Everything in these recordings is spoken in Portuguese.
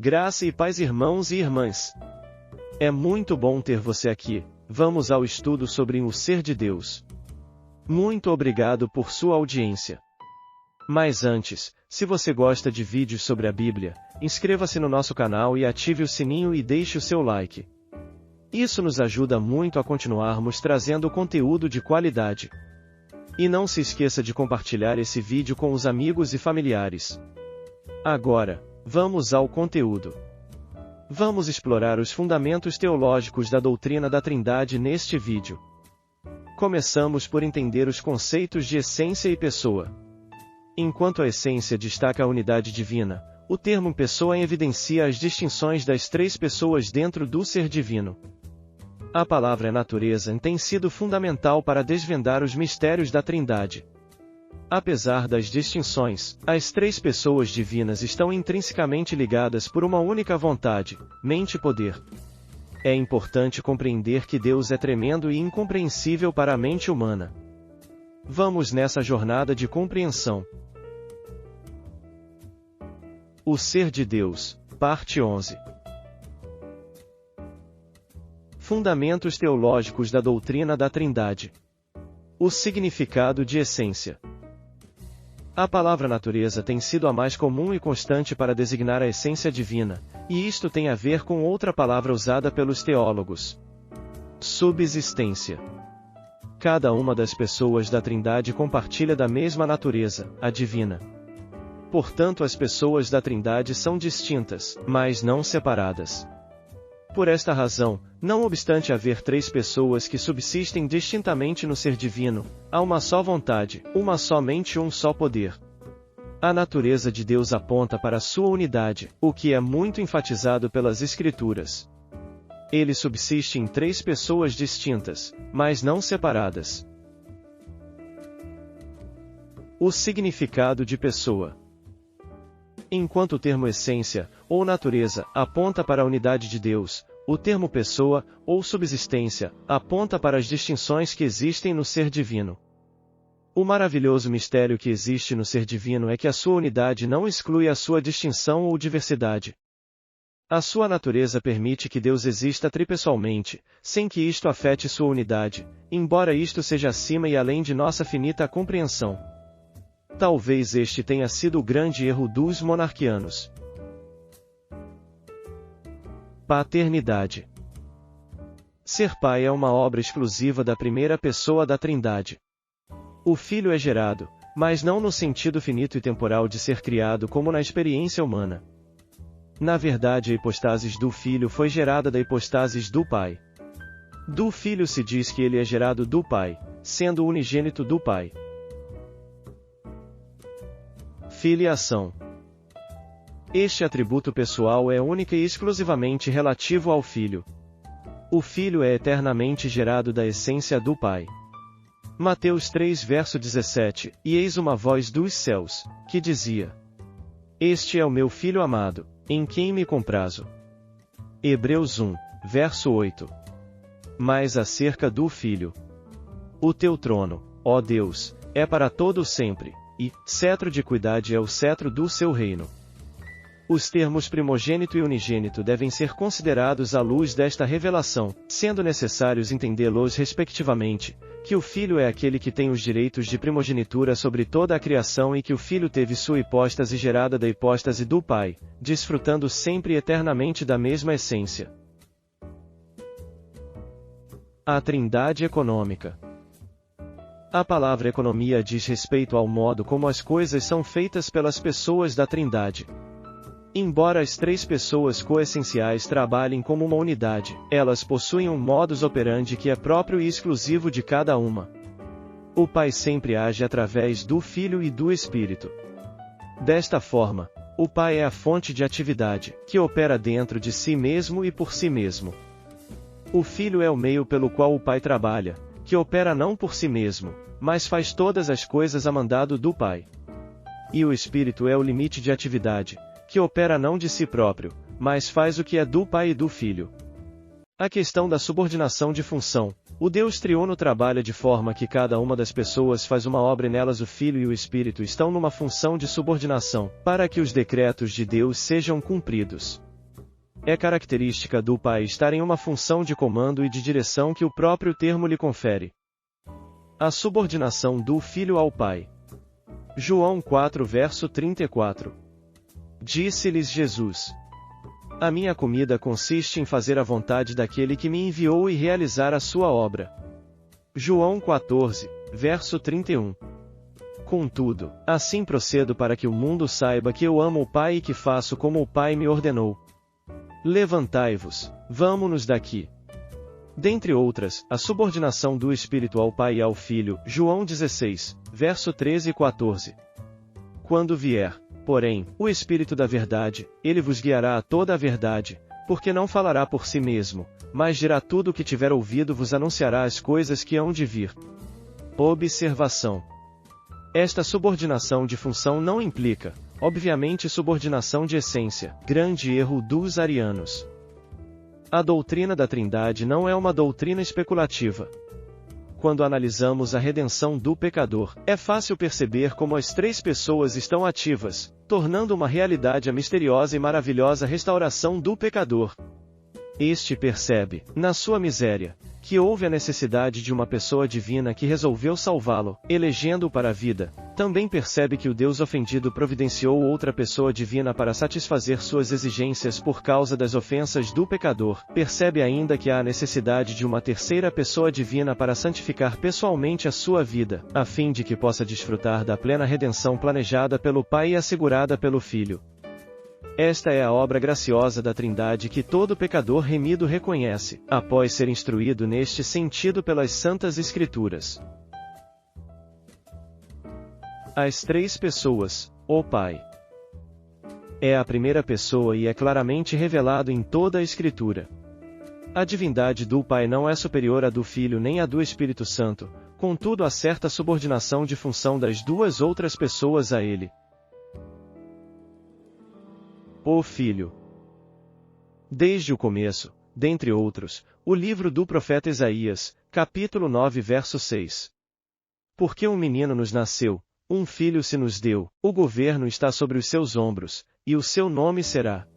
Graça e paz, irmãos e irmãs. É muito bom ter você aqui. Vamos ao estudo sobre o ser de Deus. Muito obrigado por sua audiência. Mas antes, se você gosta de vídeos sobre a Bíblia, inscreva-se no nosso canal e ative o sininho e deixe o seu like. Isso nos ajuda muito a continuarmos trazendo conteúdo de qualidade. E não se esqueça de compartilhar esse vídeo com os amigos e familiares. Agora, vamos ao conteúdo. Vamos explorar os fundamentos teológicos da doutrina da Trindade neste vídeo. Começamos por entender os conceitos de essência e pessoa. Enquanto a essência destaca a unidade divina, o termo pessoa evidencia as distinções das três pessoas dentro do ser divino. A palavra natureza tem sido fundamental para desvendar os mistérios da Trindade. Apesar das distinções, as três pessoas divinas estão intrinsecamente ligadas por uma única vontade, mente e poder. É importante compreender que Deus é tremendo e incompreensível para a mente humana. Vamos nessa jornada de compreensão. O ser de Deus, parte 11. Fundamentos teológicos da doutrina da Trindade. O significado de essência. A palavra natureza tem sido a mais comum e constante para designar a essência divina, e isto tem a ver com outra palavra usada pelos teólogos: subsistência. Cada uma das pessoas da Trindade compartilha da mesma natureza, a divina. Portanto, as pessoas da Trindade são distintas, mas não separadas. Por esta razão, não obstante haver três pessoas que subsistem distintamente no ser divino, há uma só vontade, uma só mente e um só poder. A natureza de Deus aponta para a sua unidade, o que é muito enfatizado pelas Escrituras. Ele subsiste em três pessoas distintas, mas não separadas. O significado de pessoa. Enquanto o termo essência, ou natureza, aponta para a unidade de Deus, o termo pessoa, ou subsistência, aponta para as distinções que existem no ser divino. O maravilhoso mistério que existe no ser divino é que a sua unidade não exclui a sua distinção ou diversidade. A sua natureza permite que Deus exista tripessoalmente, sem que isto afete sua unidade, embora isto seja acima e além de nossa finita compreensão. Talvez este tenha sido o grande erro dos monarquianos. Paternidade. Ser pai é uma obra exclusiva da primeira pessoa da Trindade. O filho é gerado, mas não no sentido finito e temporal de ser criado como na experiência humana. Na verdade, a hipóstasis do filho foi gerada da hipóstasis do pai. Do filho se diz que ele é gerado do pai, sendo o unigênito do pai. Filiação. Este atributo pessoal é única e exclusivamente relativo ao Filho. O Filho é eternamente gerado da essência do Pai. Mateus 3 verso 17, e eis uma voz dos céus, que dizia: Este é o meu Filho amado, em quem me comprazo. Hebreus 1, verso 8. Mas acerca do Filho. O teu trono, ó Deus, é para todo sempre. E, cetro de equidade é o cetro do seu reino. Os termos primogênito e unigênito devem ser considerados à luz desta revelação, sendo necessários entendê-los respectivamente, que o Filho é aquele que tem os direitos de primogenitura sobre toda a criação e que o Filho teve sua hipóstase gerada da hipóstase do Pai, desfrutando sempre e eternamente da mesma essência. A Trindade econômica. A palavra economia diz respeito ao modo como as coisas são feitas pelas pessoas da Trindade. Embora as três pessoas coessenciais trabalhem como uma unidade, elas possuem um modus operandi que é próprio e exclusivo de cada uma. O Pai sempre age através do Filho e do Espírito. Desta forma, o Pai é a fonte de atividade, que opera dentro de si mesmo e por si mesmo. O Filho é o meio pelo qual o Pai trabalha, que opera não por si mesmo, mas faz todas as coisas a mandado do Pai. E o Espírito é o limite de atividade, que opera não de si próprio, mas faz o que é do Pai e do Filho. A questão da subordinação de função. O Deus triuno trabalha de forma que cada uma das pessoas faz uma obra e nelas o Filho e o Espírito estão numa função de subordinação, para que os decretos de Deus sejam cumpridos. É característica do Pai estar em uma função de comando e de direção que o próprio termo lhe confere. A subordinação do Filho ao Pai. João 4 verso 34. Disse-lhes Jesus: A minha comida consiste em fazer a vontade daquele que me enviou e realizar a sua obra. João 14, verso 31. Contudo, assim procedo para que o mundo saiba que eu amo o Pai e que faço como o Pai me ordenou. Levantai-vos, vamo-nos daqui. Dentre outras, a subordinação do Espírito ao Pai e ao Filho, João 16, verso 13 e 14. Quando vier, porém, o Espírito da verdade, ele vos guiará a toda a verdade, porque não falará por si mesmo, mas dirá tudo o que tiver ouvido, vos anunciará as coisas que hão de vir. Observação: esta subordinação de função não implica, obviamente, subordinação de essência, grande erro dos arianos. A doutrina da Trindade não é uma doutrina especulativa. Quando analisamos a redenção do pecador, é fácil perceber como as três pessoas estão ativas, tornando uma realidade a misteriosa e maravilhosa restauração do pecador. Este percebe, na sua miséria, que houve a necessidade de uma pessoa divina que resolveu salvá-lo, elegendo-o para a vida. Também percebe que o Deus ofendido providenciou outra pessoa divina para satisfazer suas exigências por causa das ofensas do pecador. Percebe ainda que há a necessidade de uma terceira pessoa divina para santificar pessoalmente a sua vida, a fim de que possa desfrutar da plena redenção planejada pelo Pai e assegurada pelo Filho. Esta é a obra graciosa da Trindade que todo pecador remido reconhece, após ser instruído neste sentido pelas Santas Escrituras. As três pessoas, o Pai. É a primeira pessoa e é claramente revelado em toda a Escritura. A divindade do Pai não é superior à do Filho nem à do Espírito Santo, contudo há certa subordinação de função das duas outras pessoas a ele. O Filho. Desde o começo, dentre outros, o livro do profeta Isaías, capítulo 9 verso 6. Porque um menino nos nasceu, um filho se nos deu, o governo está sobre os seus ombros, e o seu nome será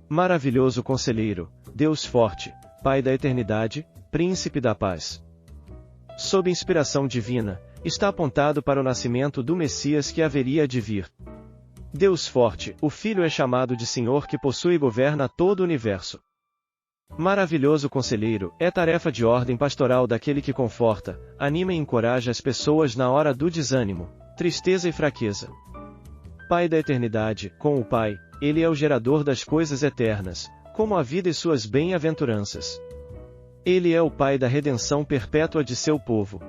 Maravilhoso Conselheiro, Deus Forte, Pai da Eternidade, Príncipe da Paz. Sob inspiração divina, está apontado para o nascimento do Messias que haveria de vir. Deus Forte, o Filho é chamado de Senhor que possui e governa todo o universo. Maravilhoso Conselheiro, é tarefa de ordem pastoral daquele que conforta, anima e encoraja as pessoas na hora do desânimo, tristeza e fraqueza. Pai da Eternidade, com o Pai, ele é o gerador das coisas eternas, como a vida e suas bem-aventuranças. Ele é o Pai da redenção perpétua de seu povo.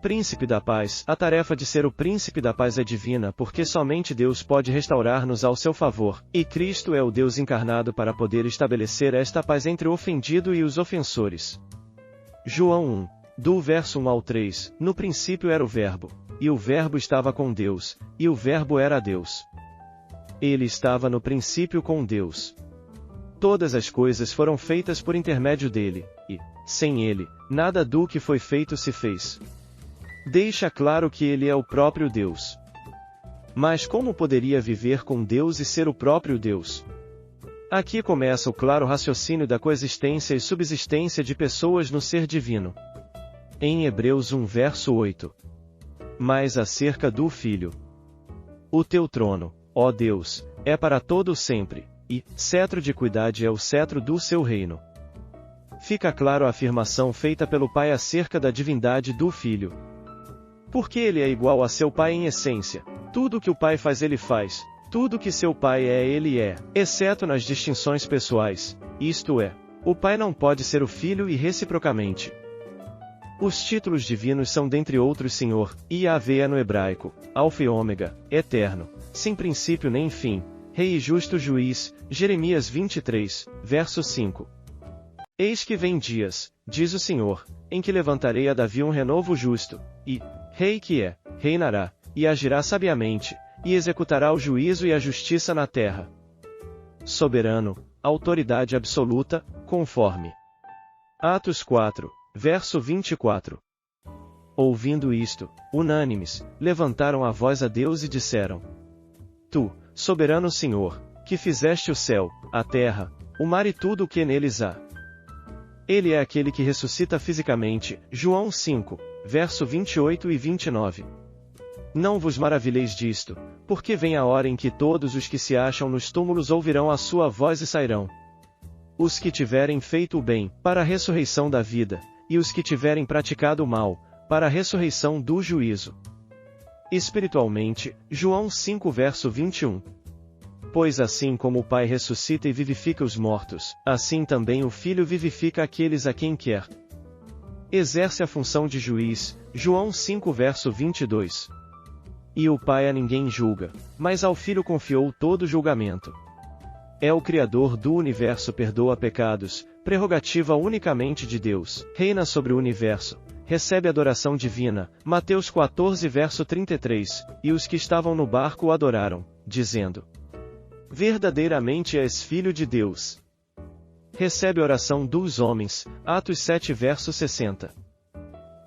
Príncipe da Paz, a tarefa de ser o Príncipe da Paz é divina porque somente Deus pode restaurar-nos ao seu favor, e Cristo é o Deus encarnado para poder estabelecer esta paz entre o ofendido e os ofensores. João 1, do verso 1 ao 3, no princípio era o Verbo, e o Verbo estava com Deus, e o Verbo era Deus. Ele estava no princípio com Deus. Todas as coisas foram feitas por intermédio dele, e, sem ele, nada do que foi feito se fez. Deixa claro que ele é o próprio Deus. Mas como poderia viver com Deus e ser o próprio Deus? Aqui começa o claro raciocínio da coexistência e subsistência de pessoas no ser divino. Em Hebreus 1 verso 8. Mas acerca do Filho. O teu trono, ó Deus, é para todo o sempre, e cetro de equidade é o cetro do seu reino. Fica claro a afirmação feita pelo Pai acerca da divindade do Filho. Porque ele é igual a seu Pai em essência. Tudo que o Pai faz ele faz, tudo que seu Pai é ele é, exceto nas distinções pessoais, isto é, o Pai não pode ser o Filho e reciprocamente. Os títulos divinos são dentre outros Senhor, Yahvé é no hebraico, Alfa e Ômega, Eterno, sem princípio nem fim, Rei e justo juiz, Jeremias 23, verso 5. Eis que vem dias, diz o Senhor, em que levantarei a Davi um renovo justo, e, Rei que é, reinará, e agirá sabiamente, e executará o juízo e a justiça na terra. Soberano, autoridade absoluta, conforme Atos 4, verso 24. Ouvindo isto, unânimes, levantaram a voz a Deus e disseram: Tu, soberano Senhor, que fizeste o céu, a terra, o mar e tudo o que neles há. Ele é aquele que ressuscita fisicamente, João 5, verso 28 e 29. Não vos maravilheis disto, porque vem a hora em que todos os que se acham nos túmulos ouvirão a sua voz e sairão. Os que tiverem feito o bem, para a ressurreição da vida, e os que tiverem praticado o mal, para a ressurreição do juízo. Espiritualmente, João 5 verso 21. Pois assim como o Pai ressuscita e vivifica os mortos, assim também o Filho vivifica aqueles a quem quer. Exerce a função de juiz, João 5 verso 22. E o Pai a ninguém julga, mas ao Filho confiou todo o julgamento. É o Criador do universo, perdoa pecados, prerrogativa unicamente de Deus, reina sobre o universo, recebe adoração divina, Mateus 14 verso 33, e os que estavam no barco o adoraram, dizendo: verdadeiramente és Filho de Deus. Recebe oração dos homens, Atos 7 verso 60.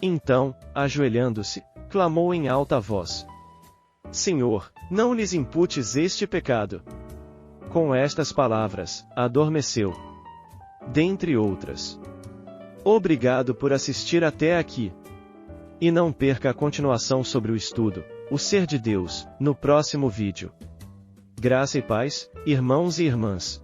Então, ajoelhando-se, clamou em alta voz: Senhor, não lhes imputes este pecado. Com estas palavras, adormeceu. Dentre outras. Obrigado por assistir até aqui. E não perca a continuação sobre o estudo, o Ser de Deus, no próximo vídeo. Graça e paz, irmãos e irmãs.